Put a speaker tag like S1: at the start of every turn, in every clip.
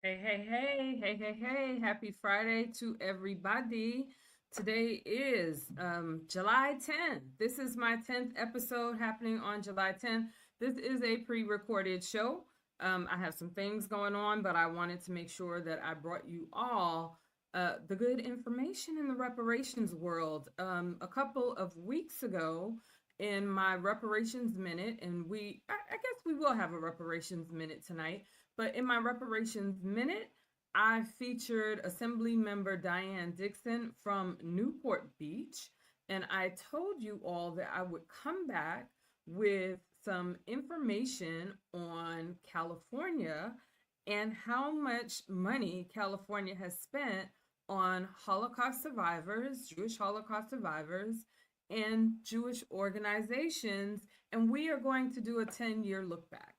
S1: Hey, hey, hey, hey, hey, hey, happy Friday to everybody. Today is July 10th. This is my 10th episode happening on July 10th. This is a pre recorded show. I have some things going on, but I wanted to make sure that I brought you all the good information in the reparations world. A couple of weeks ago, in my reparations minute, and I guess we will have a reparations minute tonight. But in my reparations minute, I featured Assembly Member Diane Dixon from Newport Beach. And I told you all that I would come back with some information on California and how much money California has spent on Holocaust survivors, Jewish Holocaust survivors, and Jewish organizations. And we are going to do a 10-year look back.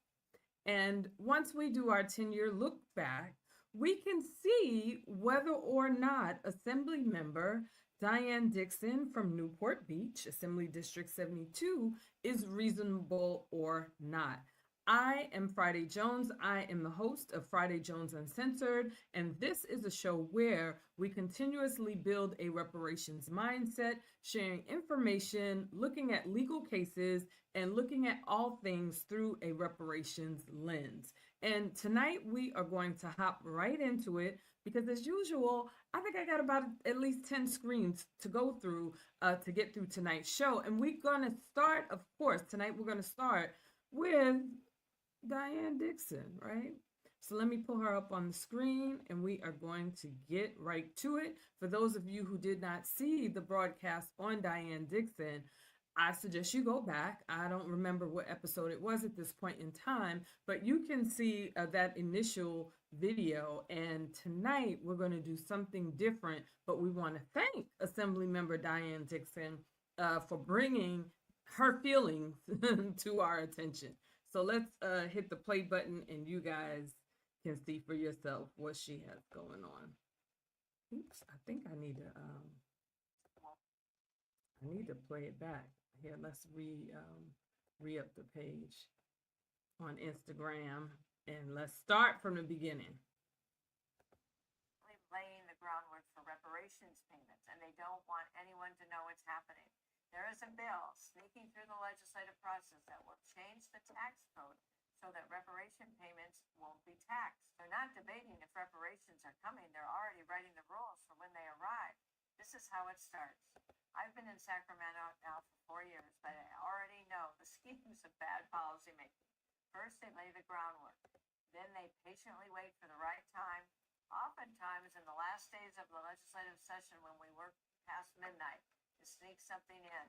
S1: And once we do our 10-year look back, we can see whether or not Assembly member Diane Dixon from Newport Beach, Assembly District 72, is reasonable or not. I am Friday Jones. I am the host of Friday Jones Uncensored, and this is a show where we continuously build a reparations mindset, sharing information, looking at legal cases, and looking at all things through a reparations lens. And tonight we are going to hop right into it because, as usual, I think I got about at least 10 screens to go through to get through tonight's show. And we're going to start, of course, tonight we're going to start with Diane Dixon, right? So let me pull her up on the screen and we are going to get right to it. For those of you who did not see the broadcast on Diane Dixon, I suggest you go back. I don't remember what episode it was at this point in time, but you can see that initial video. And tonight we're going to do something different, but we want to thank Assembly Member Diane Dixon for bringing her feelings to our attention. So let's hit the play button and you guys can see for yourself what she has going on. Oops, I think I need to play it back. Here, let's re up the page on Instagram and let's start from the beginning.
S2: Laying the groundwork for reparations payments, and they don't want anyone to know what's happening. There is a bill sneaking through the legislative process that will change the tax code so that reparation payments won't be taxed. They're not debating if reparations are coming. They're already writing the rules for when they arrive. This is how it starts. I've been in Sacramento now for 4 years, but I already know the schemes of bad policymaking. First, they lay the groundwork. Then they patiently wait for the right time. Oftentimes, in the last days of the legislative session, when we work past midnight, to sneak something in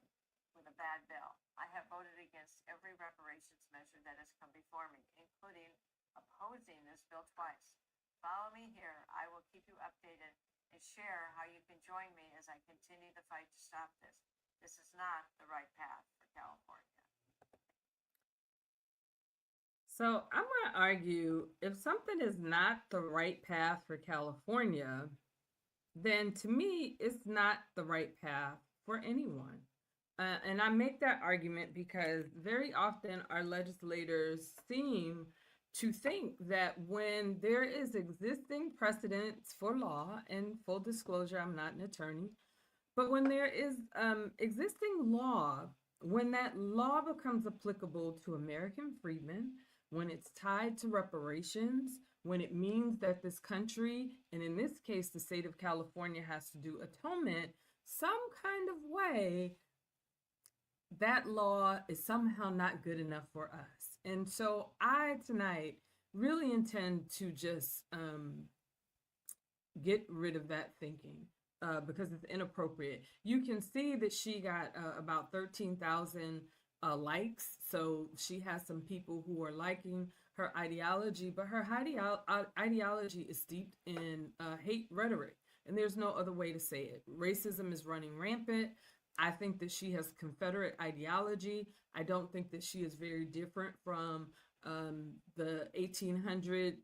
S2: with a bad bill. I have voted against every reparations measure that has come before me, including opposing this bill twice. Follow me here. I will keep you updated and share how you can join me as I continue the fight to stop this. This is not the right path for California.
S1: So I'm going to argue if something is not the right path for California, then to me, it's not the right path for anyone. And I make that argument because very often our legislators seem to think that when there is existing precedents for law, and full disclosure, I'm not an attorney, but when there is existing law, when that law becomes applicable to American freedmen, when it's tied to reparations, when it means that this country, and in this case, the state of California, has to do atonement some kind of way, that law is somehow not good enough for us. And so I tonight really intend to just get rid of that thinking because it's inappropriate. You can see that she got about 13,000 likes. So she has some people who are liking her ideology, but her ideology is steeped in hate rhetoric. And there's no other way to say it. Racism is running rampant. I think that she has Confederate ideology. I don't think that she is very different from the 1800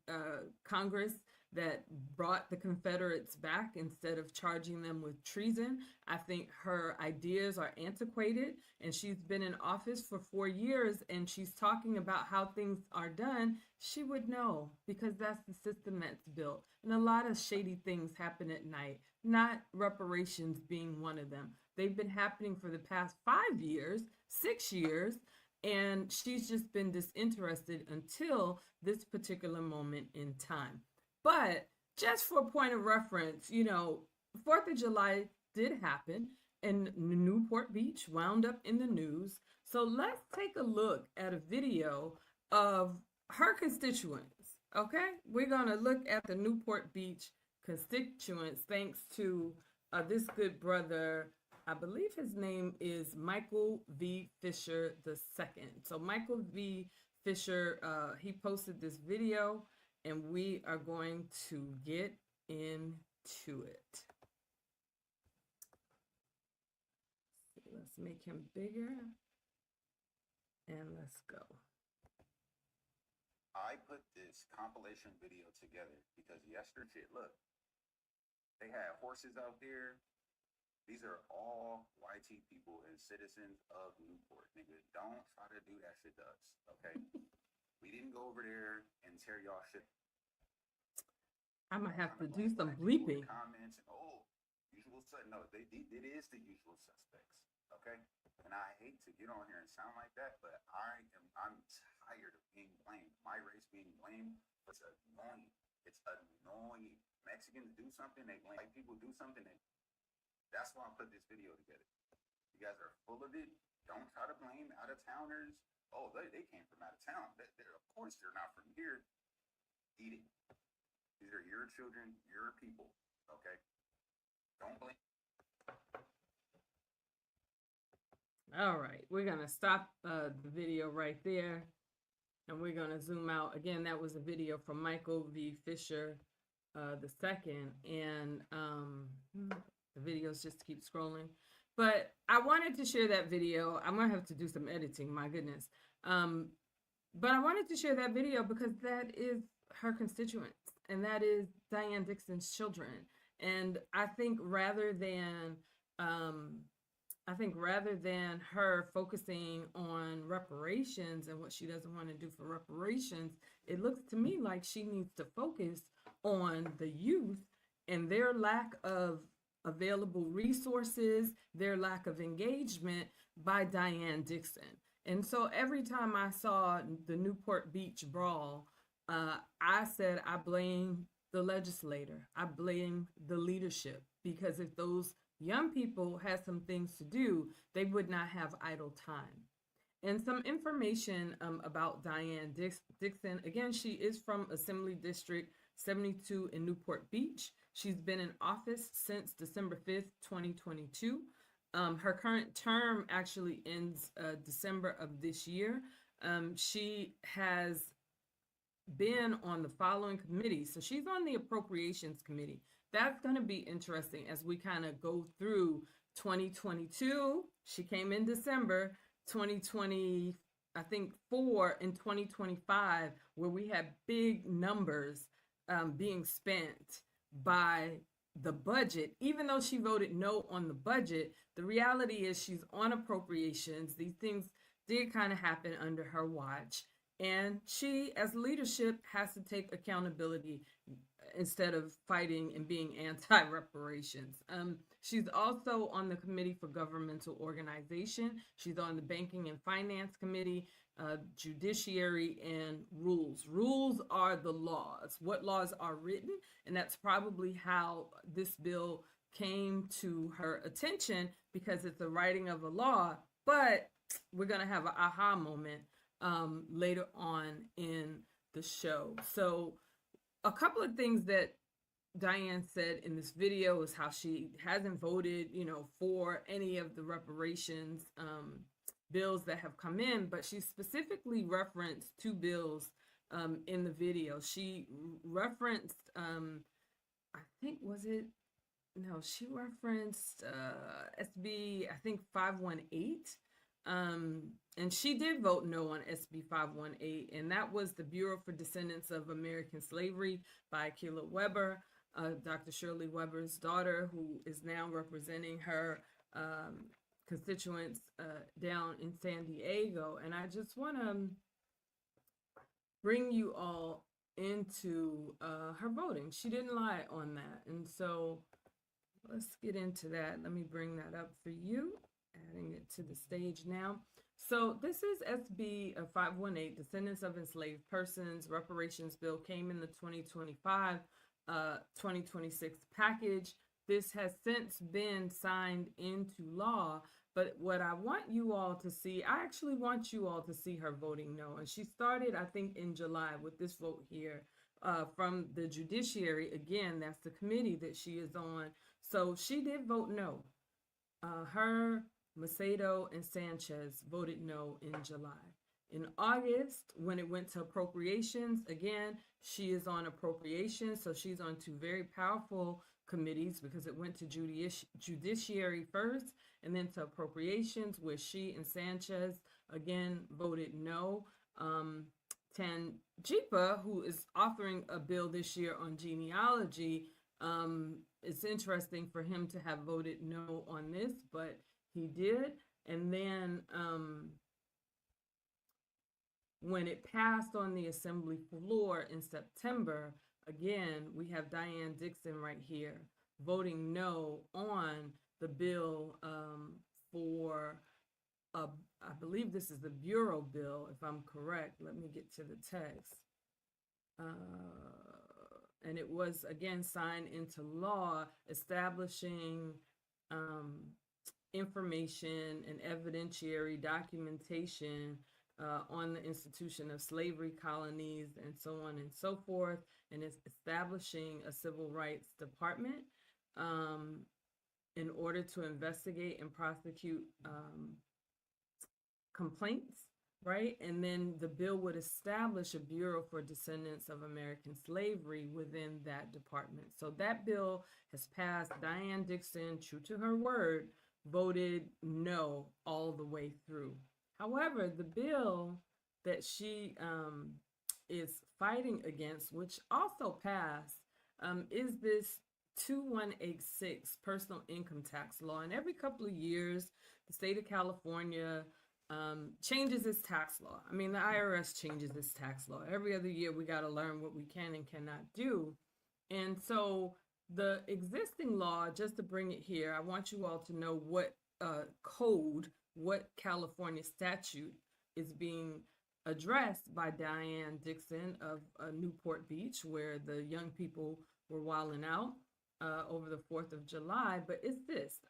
S1: Congress. that brought the Confederates back instead of charging them with treason. I think her ideas are antiquated, and she's been in office for 4 years and she's talking about how things are done. She would know because that's the system that's built. And a lot of shady things happen at night, not reparations being one of them. They've been happening for the past 5 years, 6 years, and she's just been disinterested until this particular moment in time. But just for a point of reference, 4th of July did happen and Newport Beach wound up in the news. So let's take a look at a video of her constituents. Okay, we're gonna look at the Newport Beach constituents thanks to this good brother. I believe his name is Michael V. Fisher II. So Michael V. Fisher, he posted this video, and we are going to get into it. Let's make him bigger, and let's go.
S3: I put this compilation video together because yesterday, look, they had horses out there. These are all YT people and citizens of Newport. Nigga, don't try to do that shit to us, okay? We didn't go over there and tear y'all shit.
S1: I'm gonna have to do some bleeping.
S3: Comments and usual no, it is the usual suspects, okay? And I hate to get on here and sound like that, but I'm tired of being blamed. My race being blamed. It's annoying. It's annoying. Mexicans do something, they blame. White people do something, that's why I put this video together. You guys are full of it. Don't try to blame out-of-towners. Oh, they came from out of town. Of course they're not from here. Eat it. These are your children, your people, okay? Don't blame.
S1: All right, we're gonna stop the video right there, and we're gonna zoom out. Again, that was a video from Michael V. Fisher II, and the videos just keep scrolling. But I wanted to share that video. I'm gonna have to do some editing, my goodness. But I wanted to share that video because that is her constituents, and that is Diane Dixon's children. And I think rather than her focusing on reparations and what she doesn't want to do for reparations, it looks to me like she needs to focus on the youth and their lack of available resources, their lack of engagement by Diane Dixon. And so every time I saw the Newport Beach brawl, I said, I blame the legislator. I blame the leadership, because if those young people had some things to do, they would not have idle time. And some information about Diane Dixon. Again, she is from Assembly District 72 in Newport Beach. She's been in office since December 5th, 2022. Her current term actually ends December of this year. She has been on the following committees. So she's on the Appropriations Committee. That's going to be interesting as we kind of go through 2022. She came in December 2020, I think 4 in 2025, where we had big numbers being spent by the budget. Even though she voted no on the budget, the reality is she's on appropriations. These things did kind of happen under her watch. And she, as leadership, has to take accountability instead of fighting and being anti-reparations. She's also on the Committee for Governmental Organization. She's on the Banking and Finance Committee, Judiciary, and Rules. Rules are the laws, what laws are written, and that's probably how this bill came to her attention, because it's the writing of a law. But we're going to have an aha moment later on in the show. So a couple of things that Diane said in this video is how she hasn't voted, for any of the reparations bills that have come in, but she specifically referenced two bills in the video. She referenced, she referenced SB, I think 518, And she did vote no on SB 518, and that was the Bureau for Descendants of American Slavery by Keela Weber, Dr. Shirley Weber's daughter, who is now representing her constituents down in San Diego. And I just want to bring you all into her voting. She didn't lie on that. And so let's get into that. Let me bring that up for you, adding it to the stage now. So this is SB 518, Descendants of Enslaved Persons Reparations Bill, came in the 2025-2026 package. This has since been signed into law, but what I want you all to see, I actually want you all to see her voting no. And she started, I think, in July with this vote here from the judiciary. Again, that's the committee that she is on. So she did vote no. Her, Macedo, and Sanchez voted no in July. In August, when it went to appropriations, again, she is on appropriations. So she's on two very powerful committees because it went to judiciary first and then to appropriations, where she and Sanchez again voted no. Tanjipa, who is authoring a bill this year on genealogy, it's interesting for him to have voted no on this, but he did. And then when it passed on the assembly floor in September, again, we have Diane Dixon right here voting no on the bill for, I believe this is the Bureau bill, if I'm correct. Let me get to the text. And it was, again, signed into law, establishing information and evidentiary documentation on the institution of slavery colonies and so on and so forth, and it's establishing a civil rights department in order to investigate and prosecute complaints, right? And then the bill would establish a Bureau for Descendants of American Slavery within that department. So that bill has passed. Diane Dixon, true to her word, voted no all the way through. However, the bill that she is fighting against, which also passed, is this 2186 personal income tax law. And every couple of years, the state of California changes its tax law. I mean, the IRS changes its tax law. Every other year, we got to learn what we can and cannot do. And so the existing law, just to bring it here, I want you all to know what code, what California statute is being addressed by Diane Dixon of Newport Beach, where the young people were wilding out over the 4th of July. But it's this,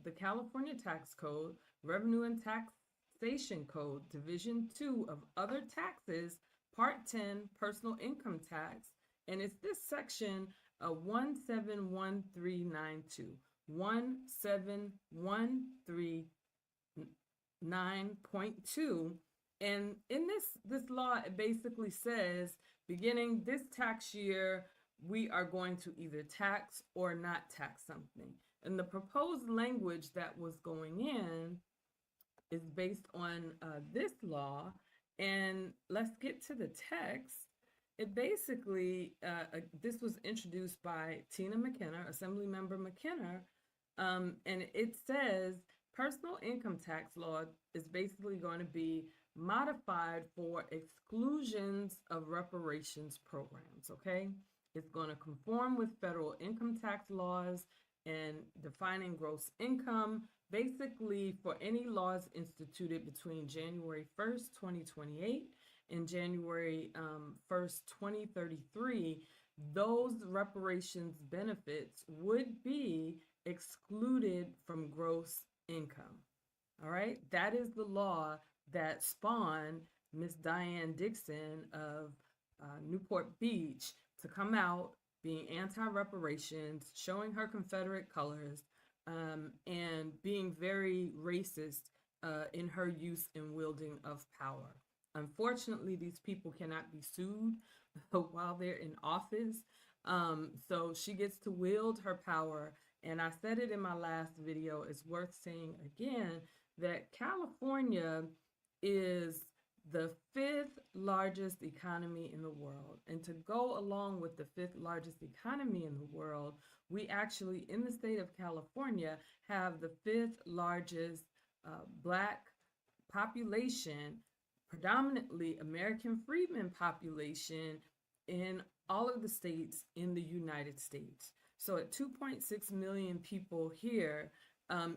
S1: the California Tax Code, Revenue and Taxation Code, Division 2 of Other Taxes, Part 10, Personal Income Tax. And it's this section 171392, 1713.9.2. And in this law, it basically says, beginning this tax year, we are going to either tax or not tax something. And the proposed language that was going in is based on this law. And let's get to the text. It basically, this was introduced by Tina McKenna, Assemblymember McKenna, and it says personal income tax law is basically going to be modified for exclusions of reparations programs, okay? It's going to conform with federal income tax laws and defining gross income, basically for any laws instituted between January 1st, 2028 and January 1st, 2033, those reparations benefits would be excluded from gross income. All right, that is the law that spawned Miss Diane Dixon of Newport Beach to come out being anti-reparations, showing her Confederate colors, and being very racist in her use and wielding of power. Unfortunately, these people cannot be sued while they're in office. So she gets to wield her power. And I said it in my last video, it's worth saying again, that California is the fifth largest economy in the world. And to go along with the fifth largest economy in the world, we actually, in the state of California, have the fifth largest Black population, predominantly American freedmen population in all of the states in the United States. So at 2.6 million people here,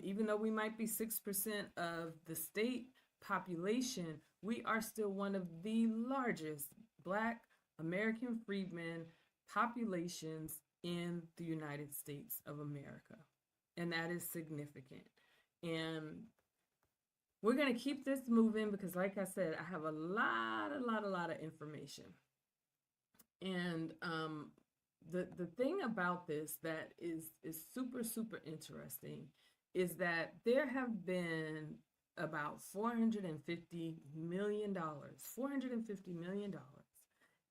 S1: even though we might be 6% of the state population, we are still one of the largest Black American freedmen populations in the United States of America. And that is significant. And we're going to keep this moving because, like I said, I have a lot of information. And the thing about this that is super interesting is that there have been about $450 million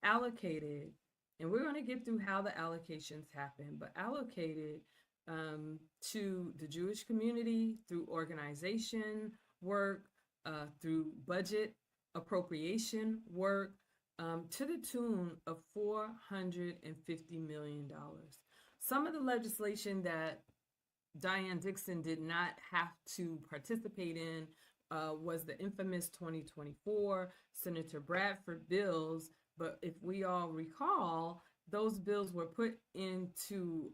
S1: allocated, and we're going to get through how the allocations happen, but allocated to the Jewish community through organization work, through budget appropriation work, to the tune of $450 million. Some of the legislation that Diane Dixon did not have to participate in was the infamous 2024 Senator Bradford bills. But if we all recall, those bills were put into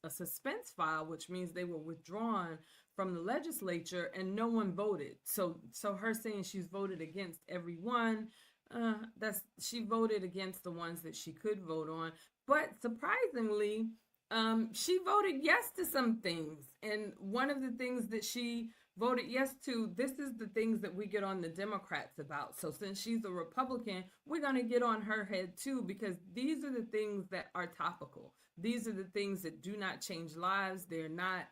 S1: a suspense file, which means they were withdrawn from the legislature and no one voted. So her saying she's voted against every one, she voted against the ones that she could vote on. But surprisingly, she voted yes to some things. And one of the things that she voted yes to, this is the things that we get on the Democrats about. So since she's a Republican, we're going to get on her head too, because these are the things that are topical. These are the things that do not change lives. They're not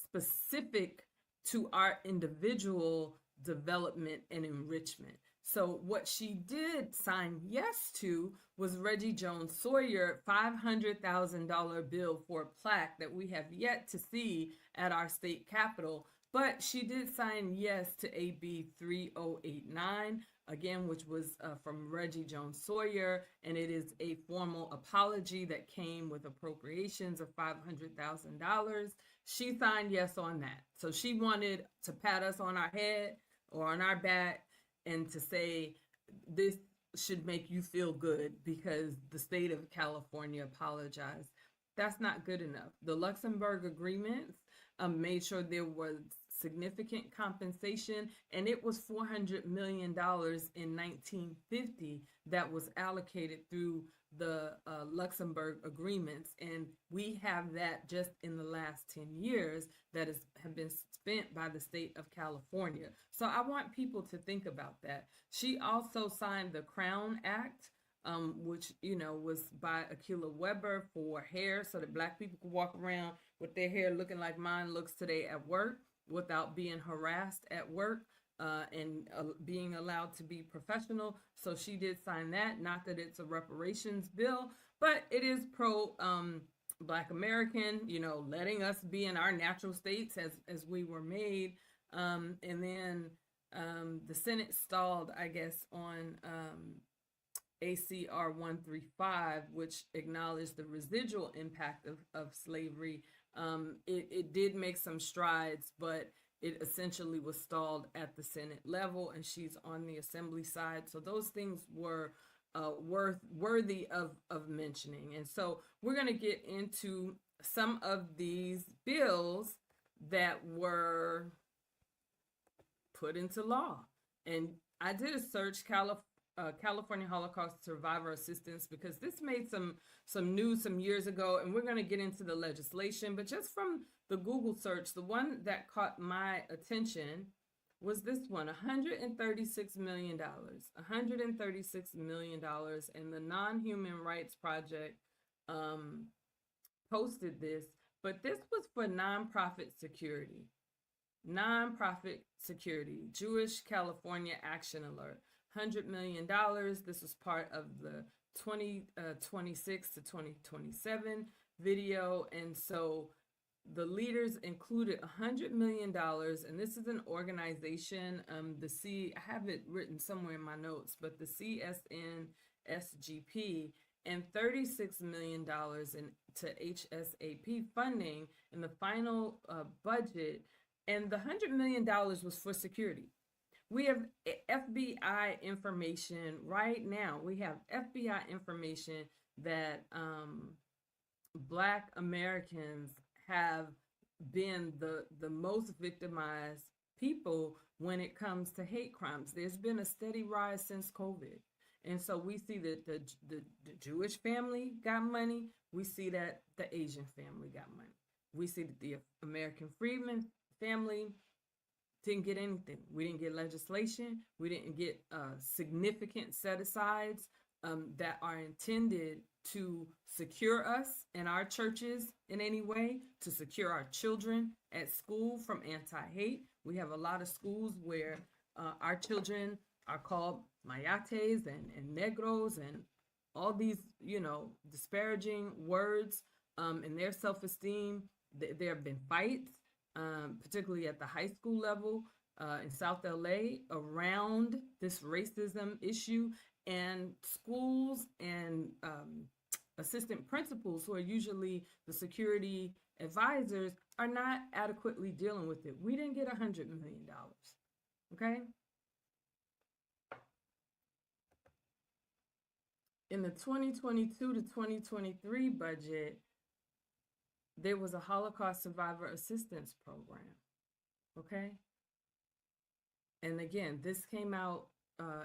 S1: specific to our individual development and enrichment. So what she did sign yes to was Reggie Jones Sawyer $500,000 bill for a plaque that we have yet to see at our state capitol. But she did sign yes to AB 3089, again, which was from Reggie Jones Sawyer, and it is a formal apology that came with appropriations of $500,000. She signed yes on that. So she wanted to pat us on our head or on our back and to say, this should make you feel good because the state of California apologized. That's not good enough. The Luxembourg agreements made sure there was significant compensation, and it was $400 million in 1950 that was allocated through the Luxembourg agreements, and we have that just in the last 10 years that have been spent by the state of California. So I want people to think about that. She also signed the Crown Act, which, was by Akilah Weber for hair, so that Black people could walk around with their hair looking like mine looks today at work without being harassed at work, and being allowed to be professional. So she did sign that. Not that it's a reparations bill, but it is pro Black American, letting us be in our natural states as we were made. And then the Senate stalled, I guess, on ACR 135, which acknowledged the residual impact of slavery. It did make some strides, but it essentially was stalled at the Senate level, and she's on the Assembly side. So those things were worthy of mentioning. And so we're going to get into some of these bills that were put into law. And I did a search, California Holocaust Survivor Assistance, because this made some news some years ago, and we're going to get into the legislation. But just from the Google search, the one that caught my attention was this one, $136 million. $136 million, and the Non-Human Rights Project posted this, but this was for nonprofit security. Nonprofit security, Jewish California Action Alert. $100 million. This was part of the 2026 to 2027 video. And so the leaders included $100 million, and this is an organization, I have it written somewhere in my notes, but the CSNSGP, and $36 million to HSAP funding in the final budget, and the $100 million was for security. We have FBI information right now. We have FBI information that Black Americans have been the most victimized people when it comes to hate crimes. There's been a steady rise since COVID. And so we see that the Jewish family got money. We see that the Asian family got money. We see that the American Freedmen family didn't get anything. We didn't get legislation. We didn't get significant set-asides that are intended to secure us and our churches in any way, to secure our children at school from anti-hate. We have a lot of schools where our children are called mayates and negros and all these, disparaging words in their self-esteem. There have been fights, particularly at the high school level in South LA around this racism issue, and schools and assistant principals, who are usually the security advisors, are not adequately dealing with it. We didn't get $100 million, okay? In the 2022 to 2023 budget, there was a Holocaust Survivor Assistance Program, okay? And again, this came out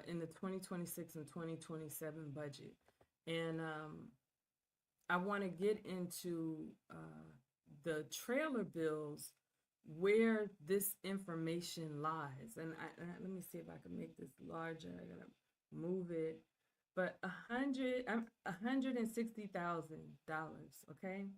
S1: in the 2026 and 2027 budget. And I want to get into the trailer bills where this information lies. And let me see if I can make this larger. I gotta move it. But $160,000, okay?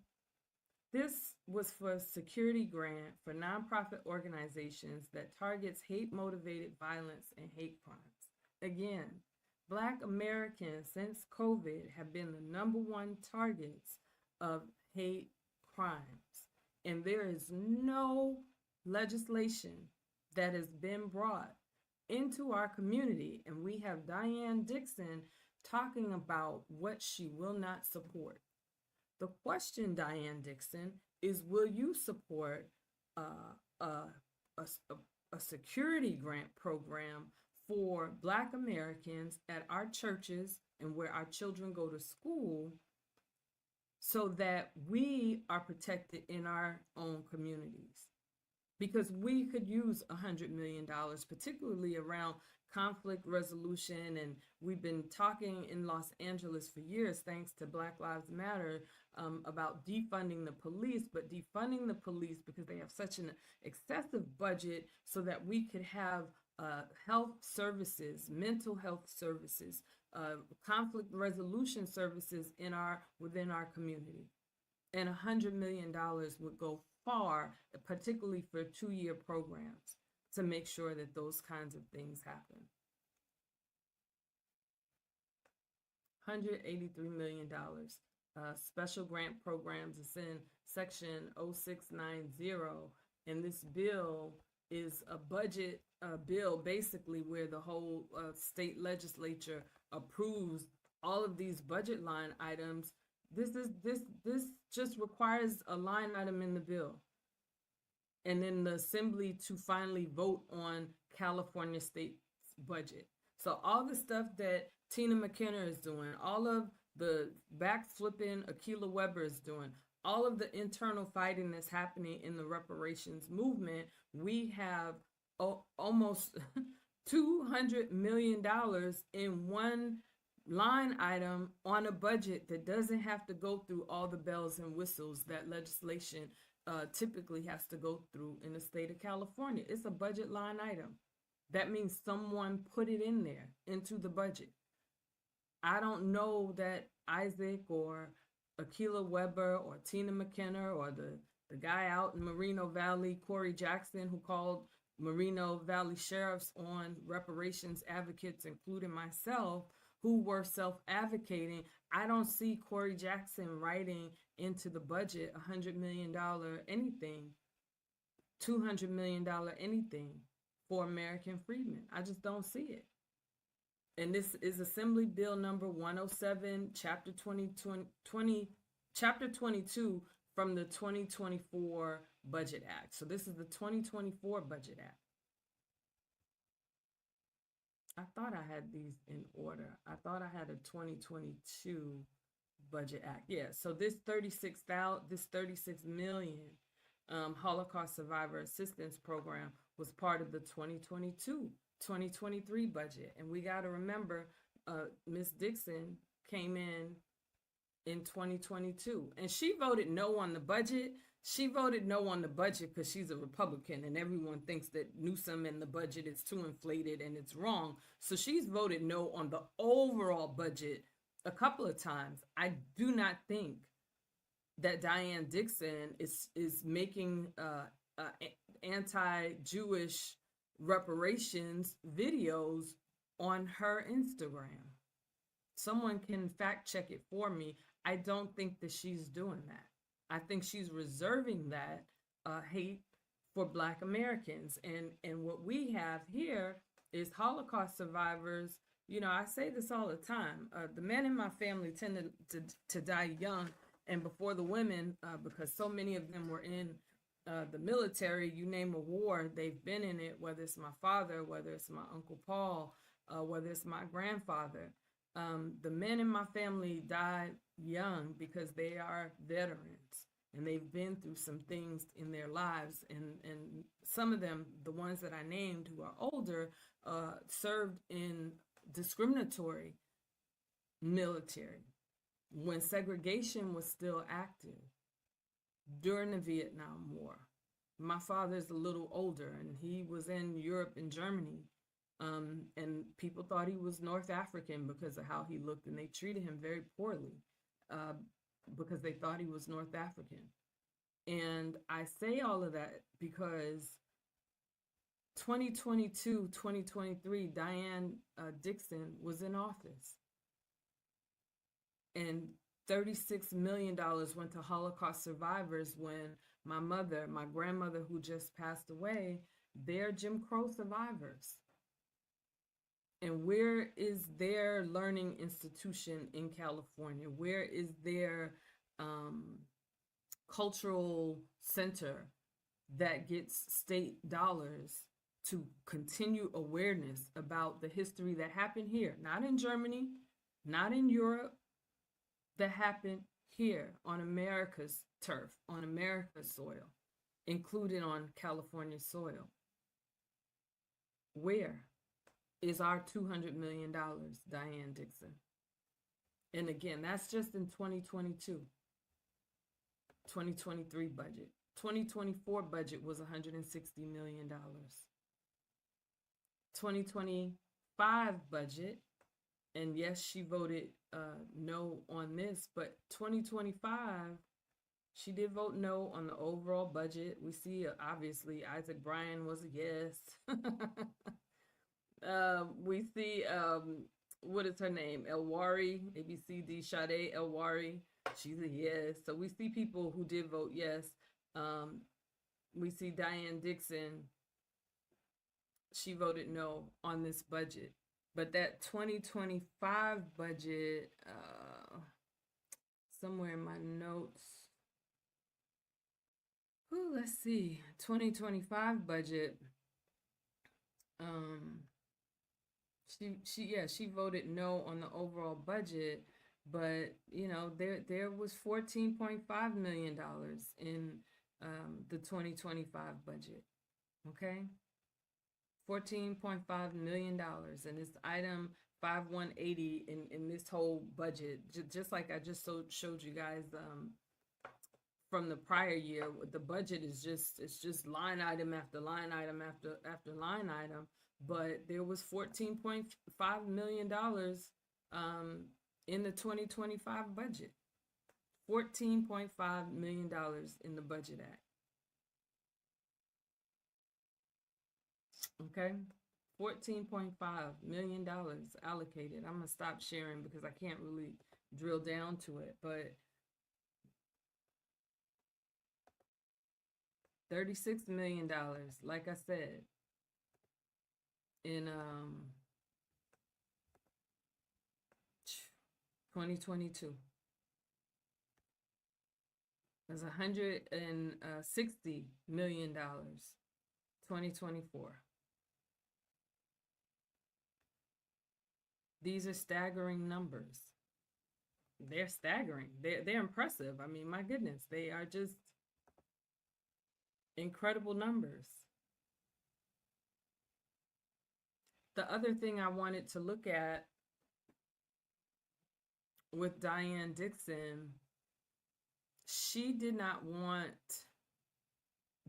S1: This was for a security grant for nonprofit organizations that targets hate-motivated violence and hate crimes. Again, Black Americans since COVID have been the #1 targets of hate crimes. And there is no legislation that has been brought into our community. And we have Diane Dixon talking about what she will not support. The question, Diane Dixon, is will you support a security grant program for Black Americans at our churches and where our children go to school, so that we are protected in our own communities? Because we could use $100 million, particularly around conflict resolution. And we've been talking in Los Angeles for years, thanks to Black Lives Matter, about defunding the police, but defunding the police because they have such an excessive budget, so that we could have health services, mental health services, conflict resolution services within our community. And $100 million would go far, particularly for 2-year programs, to make sure that those kinds of things happen. $183 million. Special grant programs is in section 0690, and this bill is a budget bill, basically, where the whole state legislature approves all of these budget line items. This just requires a line item in the bill, and then the assembly to finally vote on California state's budget. So all the stuff that Tina McKenna is doing, all of the backflipping Akilah Weber is doing, all of the internal fighting that's happening in the reparations movement, we have almost $200 million in one line item on a budget that doesn't have to go through all the bells and whistles that legislation typically has to go through in the state of California. It's a budget line item. That means someone put it in there into the budget. I don't know that Isaac or Akilah Weber or Tina McKenna or the guy out in Moreno Valley, Corey Jackson, who called Moreno Valley sheriffs on reparations advocates, including myself, who were self-advocating. I don't see Corey Jackson writing into the budget $100 million anything, $200 million anything for American freedmen. I just don't see it. And this is Assembly Bill number 107, chapter 22 from the 2024 Budget Act. So this is the 2024 Budget Act. I thought I had these in order. I thought I had a 2022 Budget Act. Yeah, so this 36 million Holocaust Survivor Assistance Program was part of the 2023 budget. And we got to remember, Miss Dixon came in 2022, and she voted no on the budget. She voted no on the budget because she's a Republican, and everyone thinks that Newsom and the budget is too inflated and it's wrong. So she's voted no on the overall budget a couple of times. I do not think that Diane Dixon is making anti-Jewish reparations videos on her Instagram. Someone can fact check it for me. I don't think that she's doing that. I think she's reserving that hate for Black Americans. And what we have here is Holocaust survivors. You know, I say this all the time. The men in my family tended to die young and before the women, because so many of them were in the military. You name a war, they've been in it, whether it's my father, whether it's my Uncle Paul, whether it's my grandfather. The men in my family died young because they are veterans and they've been through some things in their lives. And some of them, the ones that I named who are older, served in discriminatory military when segregation was still active during the Vietnam War. My father's a little older and he was in Europe and Germany. And people thought he was North African because of how he looked, and they treated him very poorly because they thought he was North African. And I say all of that because 2022, 2023, Diane Dixon was in office. And $36 million went to Holocaust survivors when my grandmother who just passed away, they're Jim Crow survivors. And where is their learning institution in California? Where is their cultural center that gets state dollars to continue awareness about the history that happened here? Not in Germany, not in Europe, that happened here on America's turf, on America's soil, included on California soil. Where is our $200 million, Diane Dixon? And again, that's just in 2022, 2023 budget. 2024 budget was $160 million. 2025 budget, and yes, she voted no on this, but 2025, she did vote no on the overall budget. We see, obviously, Isaac Bryan was a yes. We see, what is her name? Elwari, ABCD, Sade Elwari. She's a yes. So we see people who did vote yes. We see Diane Dixon. She voted no on this budget. But that 2025 budget, somewhere in my notes. Ooh, let's see. 2025 budget. She voted no on the overall budget, but you know, there was $14.5 million in the 2025 budget. Okay, $14.5 million, and it's item 5180 in this whole budget. Just like I just showed you guys from the prior year, the budget is just line item after line item after line item. But there was $14.5 million in the 2025 budget. $14.5 million in the Budget Act. Okay, $14.5 million allocated. I'm gonna stop sharing because I can't really drill down to it, but $36 million, like I said, in 2022. There's $160 million 2024. These are staggering numbers. They're staggering. They're impressive. I mean, my goodness, they are just incredible numbers. The other thing I wanted to look at with Diane Dixon, she did not want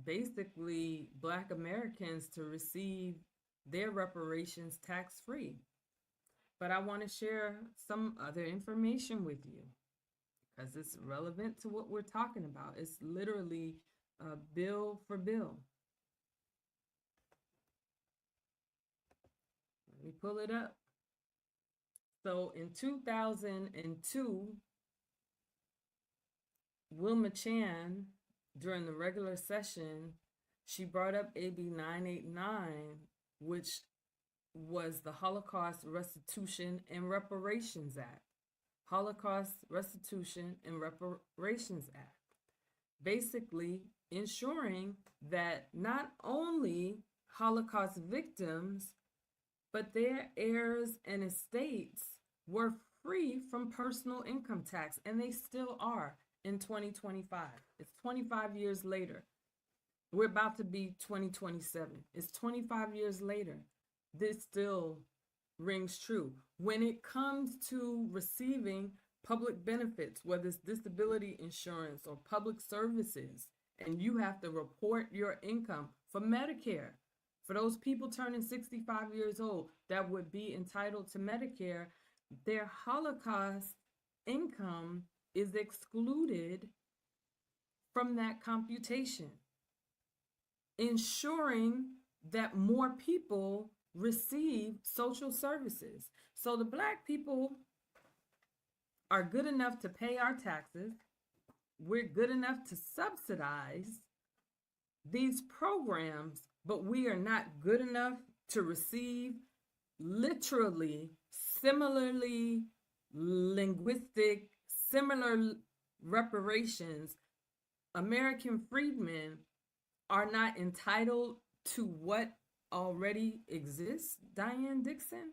S1: basically Black Americans to receive their reparations tax-free. But I want to share some other information with you because it's relevant to what we're talking about. It's literally bill for bill. Let me pull it up. So in 2002, Wilma Chan, during the regular session, she brought up AB 989, which was the Holocaust Restitution and Reparations Act. Holocaust Restitution and Reparations Act. Basically ensuring that not only Holocaust victims, but their heirs and estates were free from personal income tax, and they still are in 2025. It's 25 years later. We're about to be 2027. It's 25 years later. This still rings true. When it comes to receiving public benefits, whether it's disability insurance or public services, and you have to report your income for Medicare, for those people turning 65 years old that would be entitled to Medicare, their Holocaust income is excluded from that computation, ensuring that more people receive social services. So the Black people are good enough to pay our taxes. We're good enough to subsidize these programs, but we are not good enough to receive literally similarly linguistic, similar reparations. American freedmen are not entitled to what already exists. Diane Dixon,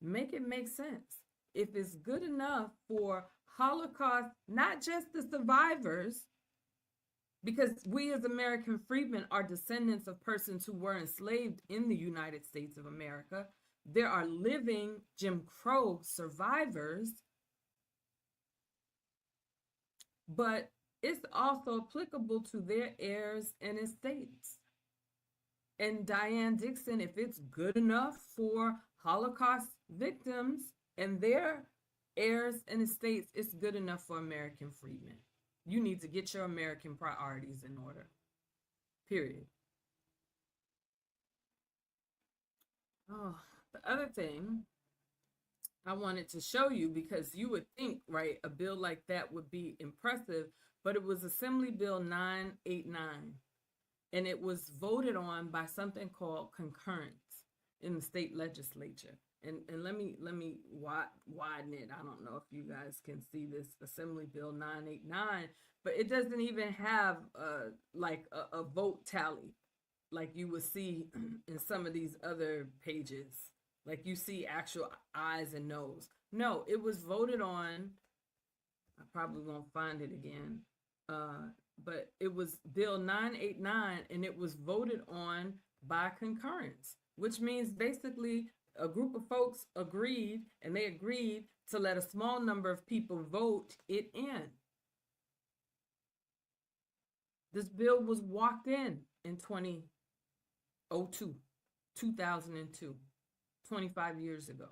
S1: make it make sense. If it's good enough for Holocaust, not just the survivors, because we as American freedmen are descendants of persons who were enslaved in the United States of America. There are living Jim Crow survivors, but it's also applicable to their heirs and estates. And Diane Dixon, if it's good enough for Holocaust victims and their heirs and estates, it's good enough for American freedmen. You need to get your American priorities in order. Period. Oh, the other thing I wanted to show you, because you would think, right, a bill like that would be impressive, but it was Assembly Bill 989, and it was voted on by something called concurrence in the state legislature. And let me widen it. I don't know if you guys can see this Assembly Bill 989, but it doesn't even have like a vote tally like you would see in some of these other pages. Like you see actual ayes and noes. No, it was voted on. I probably won't find it again. But it was Bill 989, and it was voted on by concurrence, which means basically a group of folks agreed, and they agreed to let a small number of people vote it in. This bill was walked in 2002, 25 years ago.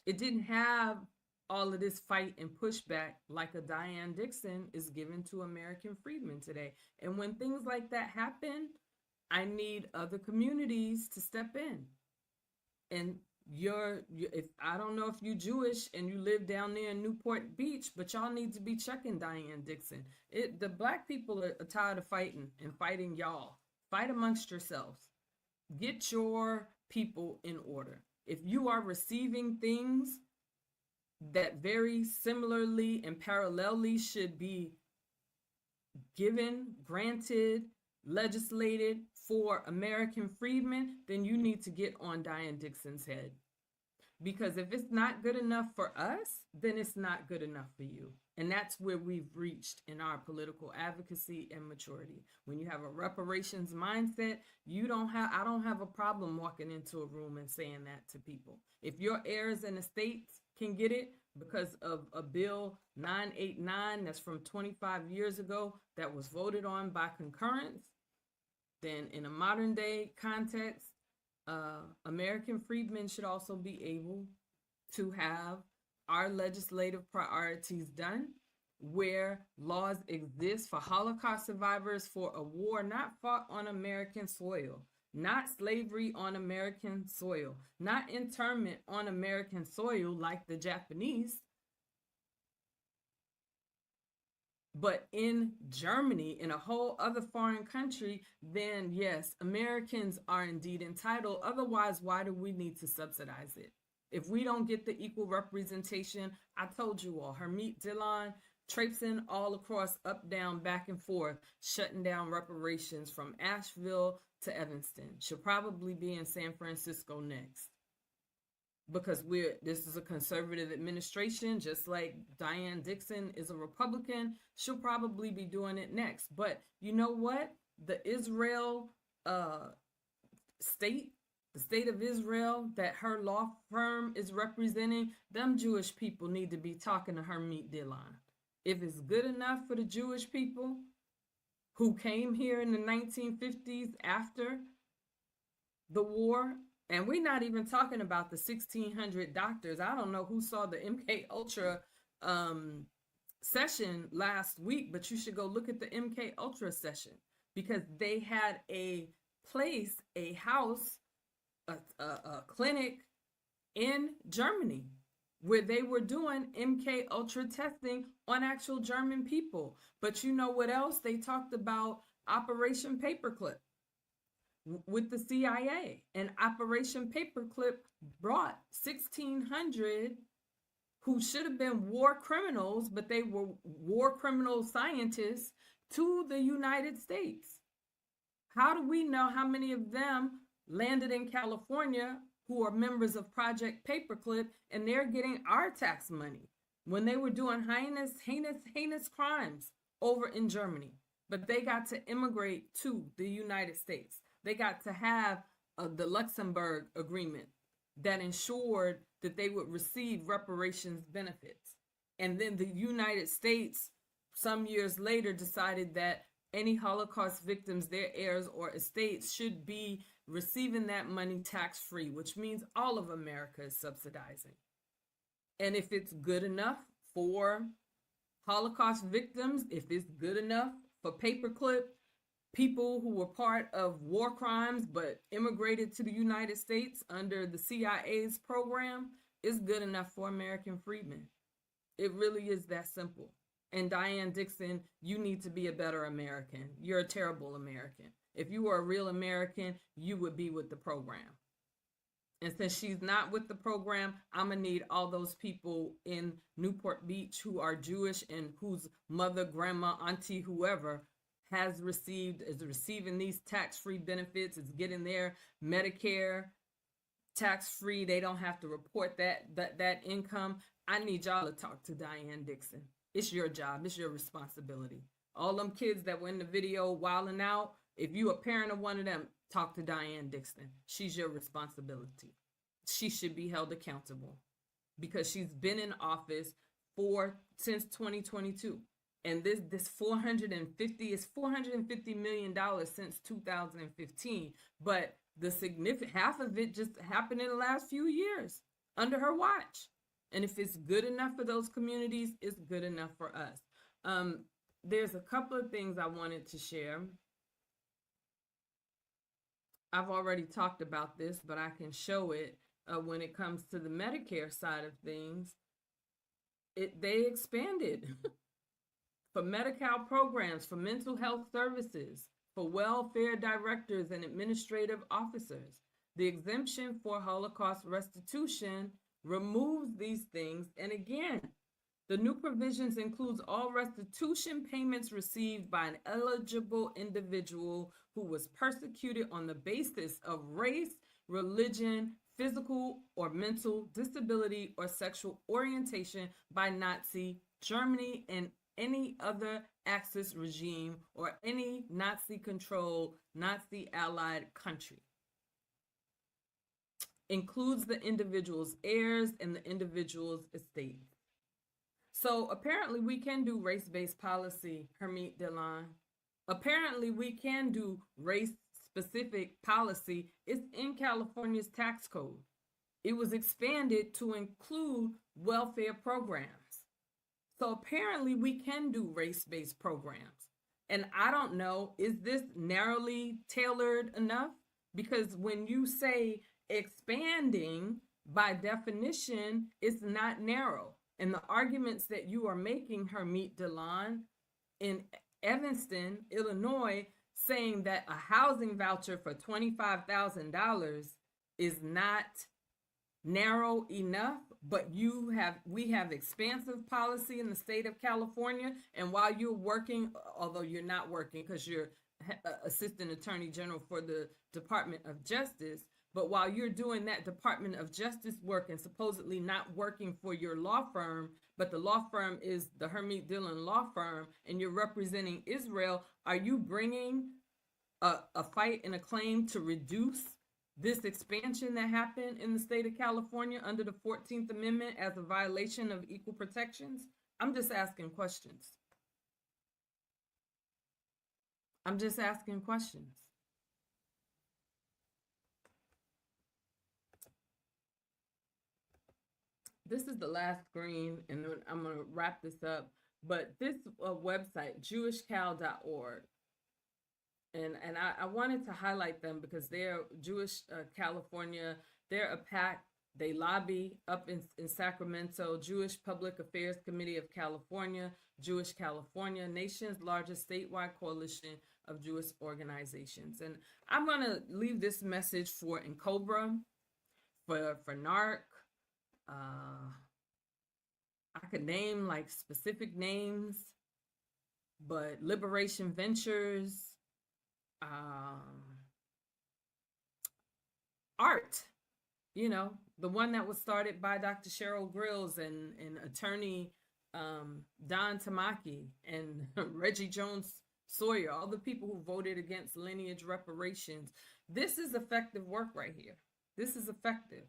S1: It didn't have all of this fight and pushback like a Diane Dixon is given to American freedmen today. And when things like that happen, I need other communities to step in. And if I don't know if you Jewish and you live down there in Newport Beach, but y'all need to be checking Diane Dixon. The black people are tired of fighting and fighting y'all. Fight amongst yourselves. Get your people in order. If you are receiving things that very similarly and parallelly should be given, granted, legislated for American freedmen, then you need to get on Diane Dixon's head. Because if it's not good enough for us, then it's not good enough for you. And that's where we've reached in our political advocacy and maturity. When you have a reparations mindset, I don't have a problem walking into a room and saying that to people. If your heirs and estates can get it because of a bill 989 that's from 25 years ago that was voted on by concurrence, then in a modern day context, American freedmen should also be able to have our legislative priorities done, where laws exist for Holocaust survivors for a war not fought on American soil, not slavery on American soil, not internment on American soil like the Japanese, but in Germany, in a whole other foreign country, then yes, Americans are indeed entitled. Otherwise, why do we need to subsidize it? If we don't get the equal representation, I told you all, Hermit Dillon traipsing all across, up, down, back and forth, shutting down reparations from Asheville to Evanston. She'll probably be in San Francisco next. Because this is a conservative administration, just like Diane Dixon is a Republican, she'll probably be doing it next. But you know what? The Israel state, the state of Israel that her law firm is representing, them Jewish people need to be talking to Hermit Dillon. If it's good enough for the Jewish people who came here in the 1950s after the war, and we're not even talking about the 1,600 doctors. I don't know who saw the MK Ultra session last week, but you should go look at the MK Ultra session, because they had a place, a house, a clinic in Germany where they were doing MK Ultra testing on actual German people. But you know what else? They talked about Operation Paperclip with the CIA, and Operation Paperclip brought 1,600 who should have been war criminals, but they were war criminal scientists, to the United States. How do we know how many of them landed in California who are members of Project Paperclip, and they're getting our tax money when they were doing heinous crimes over in Germany? But they got to immigrate to the United States. They got to have the Luxembourg Agreement that ensured that they would receive reparations benefits. And then the United States, some years later, decided that any Holocaust victims, their heirs or estates, should be receiving that money tax-free, which means all of America is subsidizing. And if it's good enough for Holocaust victims, if it's good enough for Paperclip, people who were part of war crimes but immigrated to the United States under the CIA's program, is good enough for American freedmen. It really is that simple. And Diane Dixon, you need to be a better American. You're a terrible American. If you were a real American, you would be with the program. And since she's not with the program, I'm going to need all those people in Newport Beach who are Jewish and whose mother, grandma, auntie, whoever is receiving these tax-free benefits, is getting their Medicare tax-free. They don't have to report that income. I need y'all to talk to Diane Dixon. It's your job. It's your responsibility. All them kids that were in the video wilding out, if you a parent of one of them, talk to Diane Dixon. She's your responsibility. She should be held accountable because she's been in office since 2022. And this $450 million since 2015. But the significant half of it just happened in the last few years under her watch. And if it's good enough for those communities, it's good enough for us. There's a couple of things I wanted to share. I've already talked about this, but I can show it when it comes to the Medicare side of things. They expanded for Medi-Cal programs, for mental health services, for welfare directors and administrative officers. The exemption for Holocaust restitution removes these things. And again, the new provisions includes all restitution payments received by an eligible individual who was persecuted on the basis of race, religion, physical or mental disability, or sexual orientation by Nazi Germany and any other Axis regime or any Nazi-controlled, Nazi-allied country. Includes the individual's heirs and the individual's estate. So apparently we can do race-based policy, Hermit Delon. Apparently we can do race-specific policy. It's in California's tax code. It was expanded to include welfare programs. So apparently we can do race-based programs. And I don't know, is this narrowly tailored enough? Because when you say expanding, by definition, it's not narrow. And the arguments that you are making, Hermit Delon, in Evanston, Illinois, saying that a housing voucher for $25,000 is not narrow enough, but we have expansive policy in the state of California. And while you're working, although you're not working because you're Assistant Attorney General for the Department of Justice, but while you're doing that Department of Justice work and supposedly not working for your law firm, but the law firm is the Hermit Dillon law firm, and you're representing Israel, are you bringing a fight and a claim to reduce this expansion that happened in the state of California under the 14th Amendment as a violation of equal protections? I'm just asking questions. I'm just asking questions. This is the last screen, and then I'm going to wrap this up. But this website, jewishcal.org, and I wanted to highlight them because they're Jewish California. They're a PAC. They lobby up in Sacramento, Jewish Public Affairs Committee of California, Jewish California, nation's largest statewide coalition of Jewish organizations. And I'm going to leave this message for NCOBRA, for NARC. I could name like specific names, but Liberation Ventures, ART, you know, the one that was started by Dr. Cheryl Grills and attorney Don Tamaki and Reggie Jones Sawyer, all the people who voted against lineage reparations. This is effective work right here. This is effective.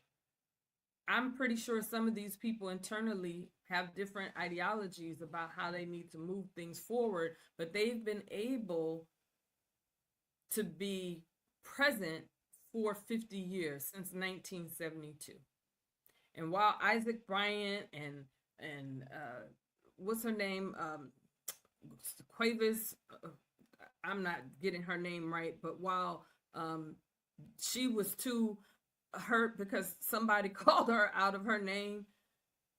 S1: I'm pretty sure some of these people internally have different ideologies about how they need to move things forward, but they've been able to be present for 50 years, since 1972. And while Isaac Bryant and what's her name, Cuevas, I'm not getting her name right, but while she was too hurt because somebody called her out of her name,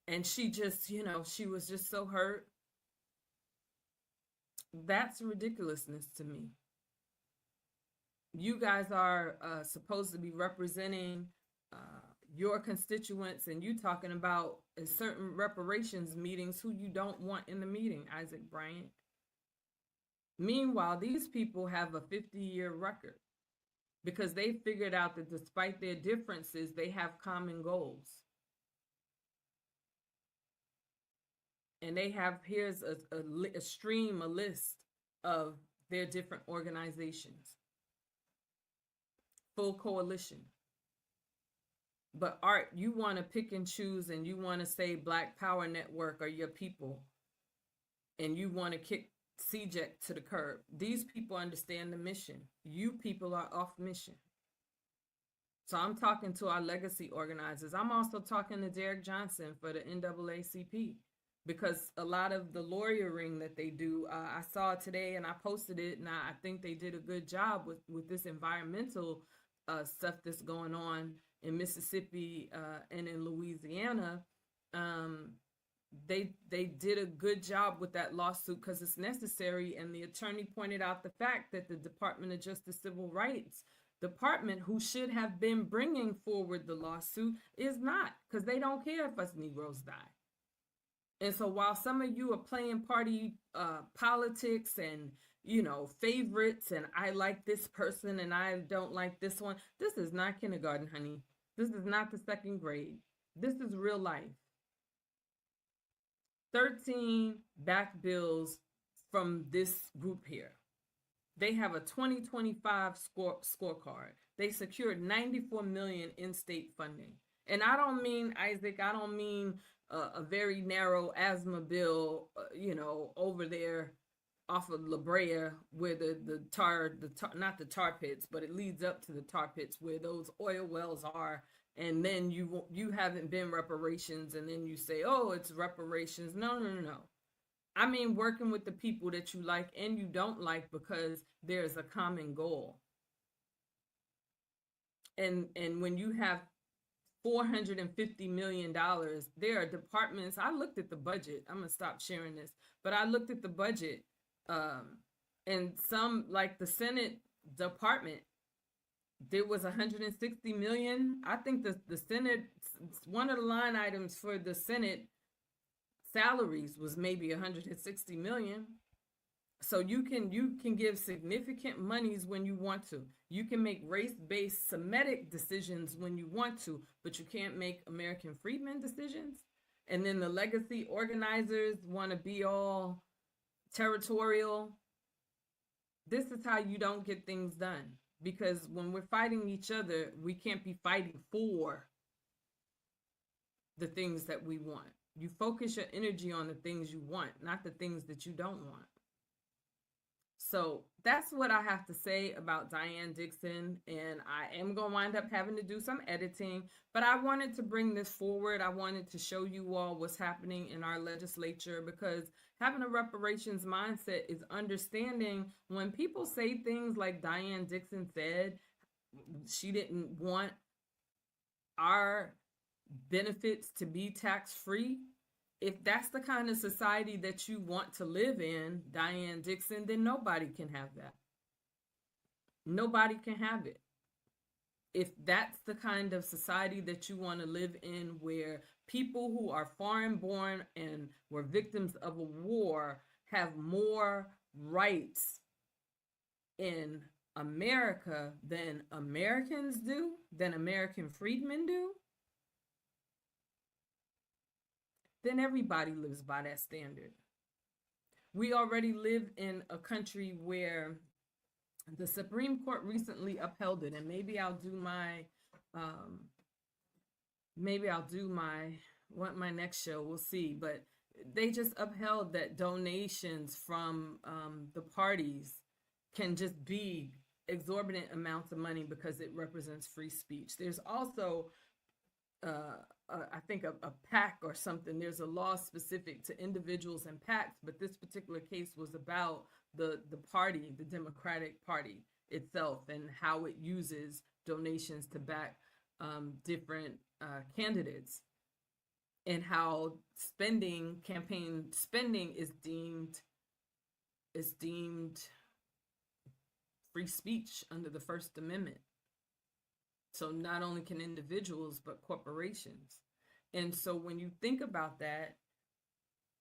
S1: and she just, you know, she was just so hurt. That's ridiculousness to me. You guys are supposed to be representing your constituents, and you talking about in certain reparations meetings who you don't want in the meeting, Isaac Bryant. Meanwhile, these people have a 50-year record because they figured out that despite their differences, they have common goals. And they have, here's a stream, a list of their different organizations. Full coalition. But Art, you want to pick and choose, and you want to say Black Power Network are your people, and you want to kick CJEC to the curb. These people understand the mission. You people are off mission. So I'm talking to our legacy organizers. I'm also talking to Derek Johnson for the NAACP, because a lot of the lawyering that they do, I saw today and I posted it, and I think they did a good job with this environmental stuff that's going on in Mississippi and in Louisiana, they did a good job with that lawsuit because it's necessary. And the attorney pointed out the fact that the Department of Justice Civil Rights Department, who should have been bringing forward the lawsuit, is not, because they don't care if us Negroes die. And so while some of you are playing party politics and, you know, favorites, and I like this person and I don't like this one, this is not kindergarten, honey. This is not the second grade. This is real life. 13 back bills from this group here. They have a 2025 scorecard. They secured $94 million in state funding. And I don't mean, Isaac, I don't mean a very narrow asthma bill, you know, over there off of La Brea, where the tar, not the tar pits, but it leads up to the tar pits where those oil wells are. And then you haven't been reparations, and then you say, oh, it's reparations. No. I mean, working with the people that you like and you don't like because there's a common goal. And when you have $450 million, there are departments. I looked at the budget. I'm going to stop sharing this, but I looked at the budget, and some, like the Senate department, there was 160 million. I think the Senate, one of the line items for the Senate salaries was maybe 160 million. So you can give significant monies when you want to. You can make race-based Semitic decisions when you want to, but you can't make American freedmen decisions. And then the legacy organizers want to be all territorial. This is how you don't get things done. Because when we're fighting each other, we can't be fighting for the things that we want. You focus your energy on the things you want, not the things that you don't want. So that's what I have to say about Diane Dixon, and I am going to wind up having to do some editing, but I wanted to bring this forward. I wanted to show you all what's happening in our legislature, because having a reparations mindset is understanding when people say things like Diane Dixon said, she didn't want our benefits to be tax-free. If that's the kind of society that you want to live in, Diane Dixon, then nobody can have that. Nobody can have it. If that's the kind of society that you want to live in, where people who are foreign born and were victims of a war have more rights in America than Americans do, than American freedmen do, then everybody lives by that standard. We already live in a country where the Supreme Court recently upheld it, and maybe I'll do my my next show, we'll see, but they just upheld that donations from the parties can just be exorbitant amounts of money because it represents free speech. There's also I think a PAC or something. There's a law specific to individuals and PACs, but this particular case was about the party, the Democratic Party itself, and how it uses donations to back different candidates, and how campaign spending is deemed free speech under the First Amendment. So not only can individuals, but corporations. And so when you think about that,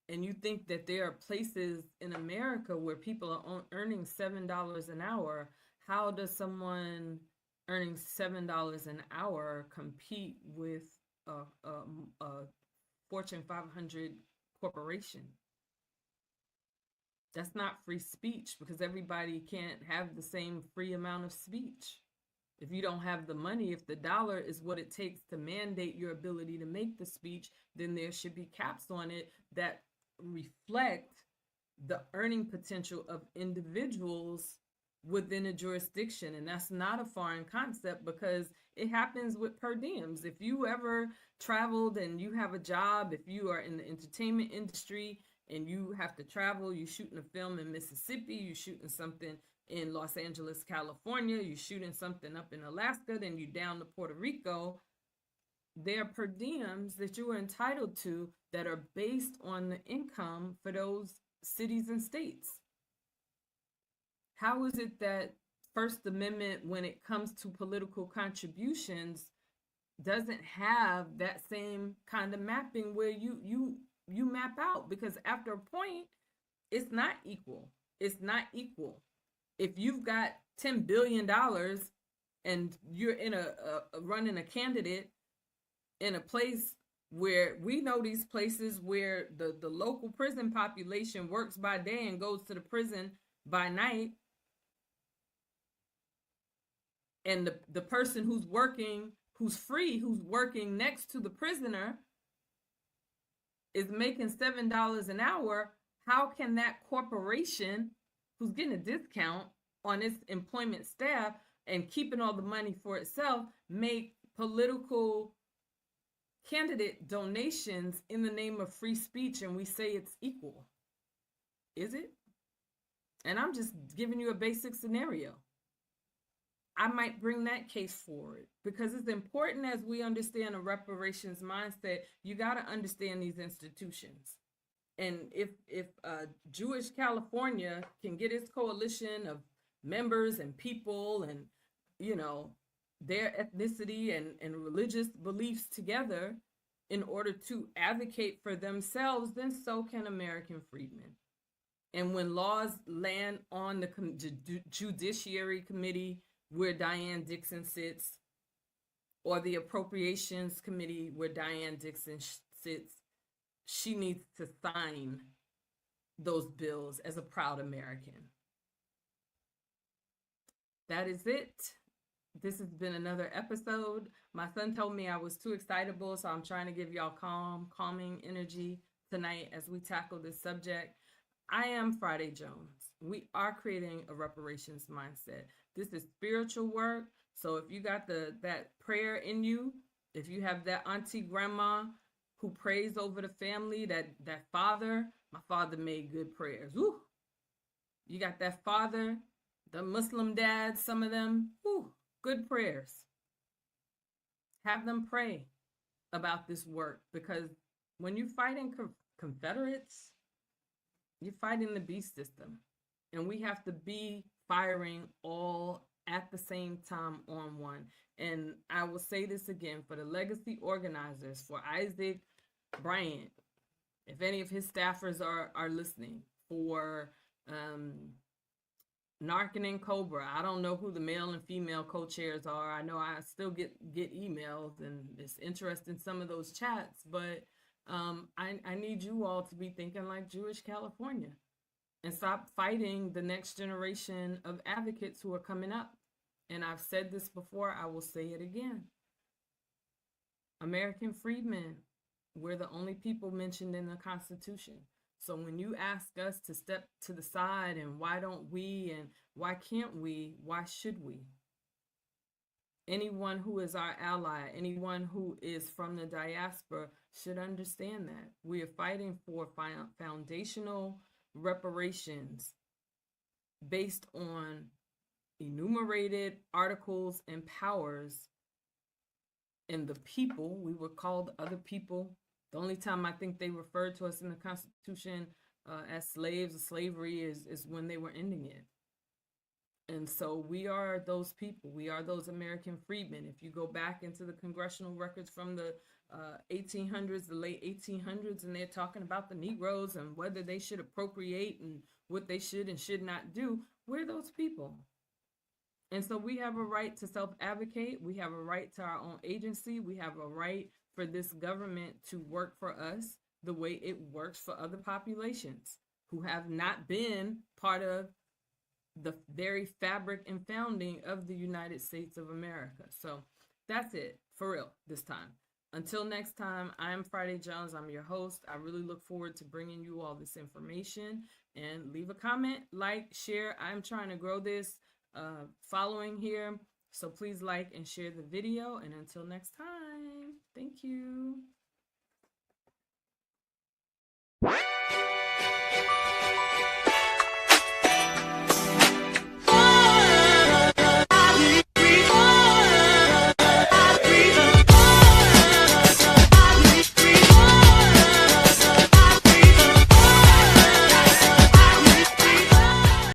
S1: and you think that there are places in America where people are earning $7 an hour, how does someone earning $7 an hour compete with a Fortune 500 corporation? That's not free speech, because everybody can't have the same free amount of speech. If you don't have the money, if the dollar is what it takes to mandate your ability to make the speech, then there should be caps on it that reflect the earning potential of individuals within a jurisdiction. And that's not a foreign concept, because it happens with per diems. If you ever traveled and you have a job, if you are in the entertainment industry and you have to travel, you're shooting a film in Mississippi, you're shooting something in Los Angeles, California, you shooting something up in Alaska, then you down to Puerto Rico. There are per diems that you are entitled to that are based on the income for those cities and states. How is it that First Amendment, when it comes to political contributions, doesn't have that same kind of mapping where you map out? Because after a point, it's not equal. It's not equal. If you've got $10 billion and you're in a running a candidate in a place where we know these places where the local prison population works by day and goes to the prison by night, and the person who's working, who's free, who's working next to the prisoner is making $7 an hour, how can that corporation who's getting a discount on its employment staff and keeping all the money for itself make political candidate donations in the name of free speech and we say it's equal? Is it? And I'm just giving you a basic scenario. I might bring that case forward because it's important as we understand a reparations mindset, you got to understand these institutions. And if Jewish California can get its coalition of members and people and, you know, their ethnicity and religious beliefs together in order to advocate for themselves, then so can American freedmen. And when laws land on the Judiciary Committee where Diane Dixon sits, or the Appropriations Committee where Diane Dixon sits, she needs to sign those bills as a proud American. That is it. This has been another episode. My son told me I was too excitable, so I'm trying to give y'all calming energy tonight as we tackle this subject. I am Friday Jones. We are creating a reparations mindset. This is spiritual work. So if you got that prayer in you, if you have that auntie grandma who prays over the family, that father, my father made good prayers. Woo! You got that father, the Muslim dads, some of them, woo, good prayers. Have them pray about this work, because when you're fighting Confederates, you're fighting the beast system. And we have to be firing all at the same time on one. And I will say this again, for the legacy organizers, for Isaac Bryant, if any of his staffers are listening, for Narcan and Cobra, I don't know who the male and female co-chairs are. I know I still get emails and it's interesting, some of those chats, but I need you all to be thinking like Jewish California and stop fighting the next generation of advocates who are coming up. And I've said this before, I will say it again. American freedmen, we're the only people mentioned in the Constitution. So when you ask us to step to the side and why don't we and why can't we, why should we? Anyone who is our ally, anyone who is from the diaspora should understand that. We are fighting for foundational reparations based on enumerated articles and powers, and the people, we were called other people. The only time I think they referred to us in the Constitution as slaves or slavery is when they were ending it. And so we are those people. We are those American freedmen. If you go back into the congressional records from the 1800s, the late 1800s, and they're talking about the Negroes and whether they should appropriate and what they should and should not do, we're those people. And so we have a right to self-advocate. We have a right to our own agency. We have a right for this government to work for us the way it works for other populations who have not been part of the very fabric and founding of the United States of America. So that's it, for real, this time. Until next time, I'm Friday Jones. I'm your host. I really look forward to bringing you all this information. And leave a comment, like, share. I'm trying to grow this following here. So please like and share the video. And until next time, thank you.